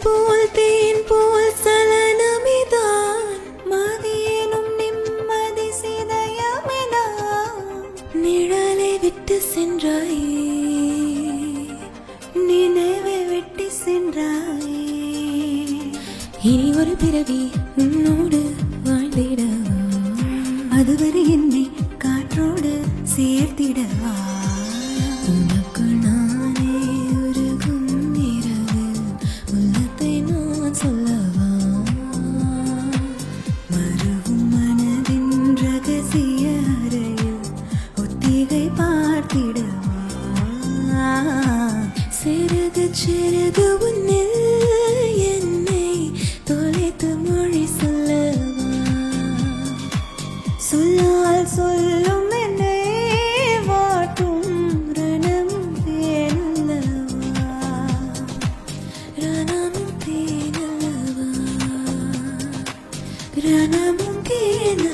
போல் தேன் போல் சலனமிதான் மதியேனும் நிம்மதி சிதையமிதான் நிழலை விட்டு சென்றாயே நினைவை விட்டு சென்றாயே இனி ஒரு பிறவி உன்னோடு வாழ்ந்திடவா அதுவரை என்னை காற்றோடு சேர்த்திடவா உனக்கு நானே உருகும் இரவு உள்ளத்தை நான் சொல்லவா மறுவும் மனதின் ரகசிய அறையில் ஒத்திகை பார்த்திடவா சிறுகு சிறுகு உன்னில் என்னை தொலைத்து மொழி சொல்லவா சொல்லால் சொல்லும் என்னை வாட்டும் ரணமும் தேனல்லவா ரணமும் தேனல்லவா ரணமும் தேன